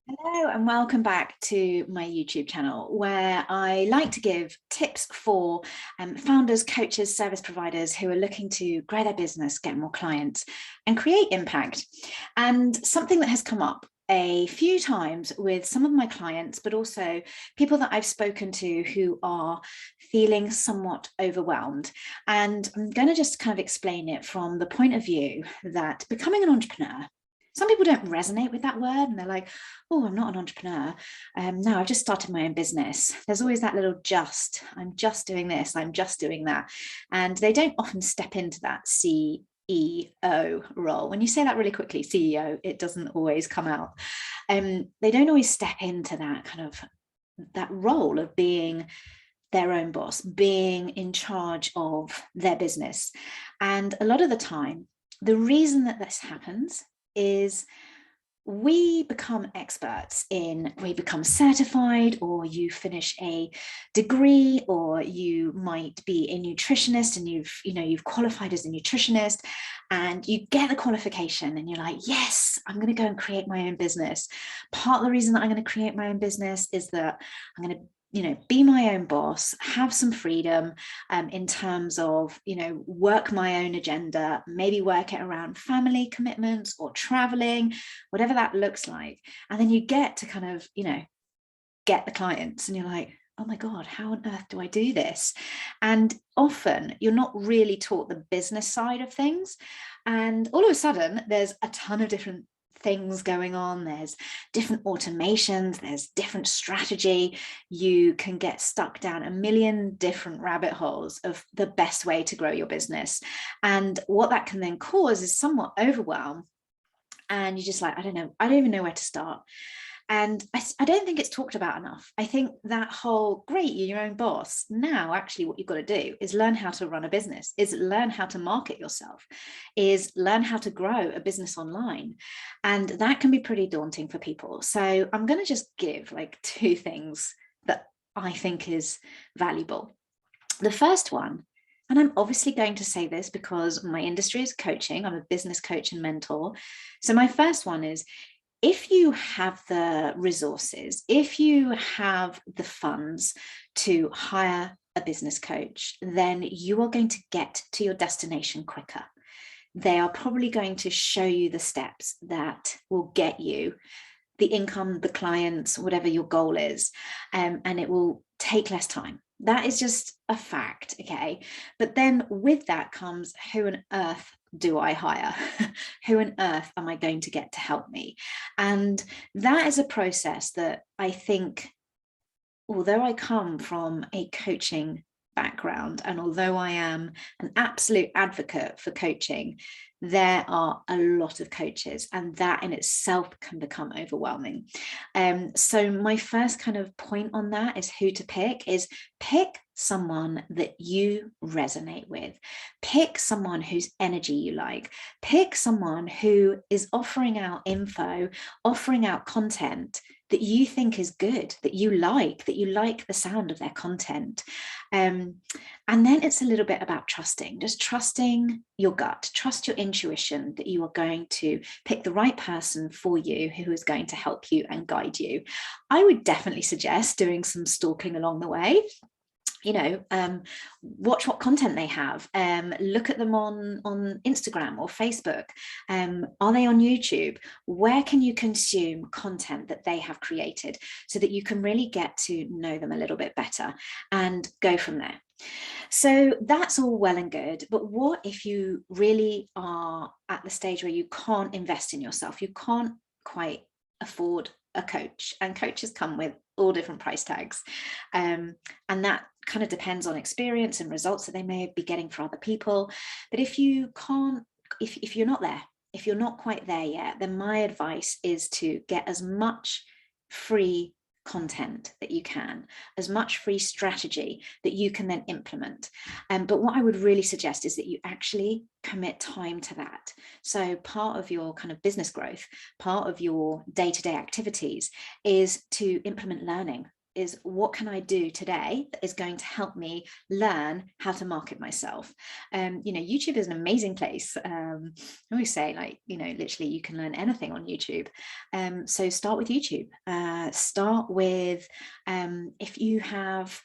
Hello and welcome back to my YouTube channel, where I like to give tips for founders, coaches, service providers who are looking to grow their business, get more clients and create impact. And something that has come up a few times with some of my clients, but also people that I've spoken to who are feeling somewhat overwhelmed. And I'm going to just kind of explain it from the point of view that becoming an entrepreneur, some people don't resonate with that word and they're like, oh, I'm not an entrepreneur. No, I've just started my own business. There's always that little I'm just doing this, I'm just doing that. And they don't often step into that CEO role. When you say that really quickly, CEO, it doesn't always come out. They don't always step into that kind of that role of being their own boss, being in charge of their business. And a lot of the time, the reason that this happens is we become experts we become certified, or you finish a degree, or you might be a nutritionist and you've qualified as a nutritionist and you get the qualification and you're like, yes, I'm going to go and create my own business. Part of the reason that I'm going to create my own business is that I'm going to be my own boss, have some freedom in terms of, work my own agenda, maybe work it around family commitments or traveling, whatever that looks like. And then you get to kind of, get the clients and you're like, oh my God, how on earth do I do this? And often you're not really taught the business side of things. And all of a sudden, there's a ton of different things going on. There's different automations, there's different strategy. You can get stuck down a million different rabbit holes of the best way to grow your business. And what that can then cause is somewhat overwhelm. And you're just like, I don't even know where to start. And I don't think it's talked about enough. I think that whole, great, you're your own boss. Now, actually, what you've got to do is learn how to run a business, is learn how to market yourself, is learn how to grow a business online. And that can be pretty daunting for people. So I'm going to just give like two things that I think is valuable. The first one, and I'm obviously going to say this because my industry is coaching, I'm a business coach and mentor. So my first one is, if you have the resources, if you have the funds to hire a business coach, then you are going to get to your destination quicker. They are probably going to show you the steps that will get you the income, the clients, whatever your goal is, and it will take less time. That is just a fact, okay? But then with that comes, who on earth do I hire? Who on earth am I going to get to help me? And that is a process that I think, although I come from a coaching background, and although I am an absolute advocate for coaching, there are a lot of coaches, and that in itself can become overwhelming. So my first kind of point on that is who to pick is pick someone that you resonate with, pick someone whose energy you like, pick someone who is offering out info, offering out content that you think is good, that you like the sound of their content. And then it's a little bit about trusting, just trusting your gut, trust your intuition that you are going to pick the right person for you who is going to help you and guide you. I would definitely suggest doing some stalking along the way. Watch what content they have, look at them on Instagram or Facebook. Are they on YouTube? Where can you consume content that they have created so that you can really get to know them a little bit better and go from there? So that's all well and good, but what if you really are at the stage where you can't invest in yourself? You can't quite afford a coach, and coaches come with all different price tags, and that kind of depends on experience and results that they may be getting for other people. But if you can't, if you're not there, if you're not quite there yet, then my advice is to get as much free content that you can, as much free strategy that you can then implement. But what I would really suggest is that you actually commit time to that. So part of your kind of business growth, part of your day-to-day activities is to implement learning. is what can I do today that is going to help me learn how to market myself? YouTube is an amazing place. I always say, like, literally you can learn anything on YouTube. So start with YouTube. Start with, if you have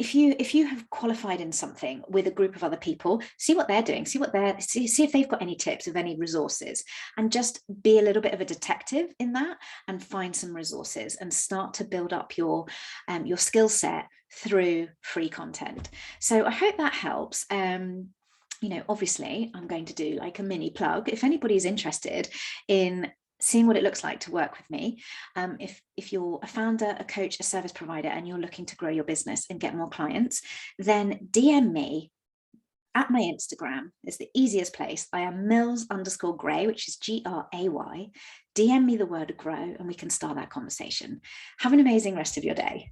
if you have qualified in something with a group of other people, see what they're doing, see if they've got any tips of any resources, and just be a little bit of a detective in that and find some resources and start to build up your skill set through free content. So I hope that helps. Obviously I'm going to do like a mini plug. If anybody's interested in seeing what it looks like to work with me, if you're a founder, a coach, a service provider, and you're looking to grow your business and get more clients, then DM me at my Instagram. It's the easiest place. I am Mills_Gray, which is GRAY. DM me the word grow and we can start that conversation. Have an amazing rest of your day.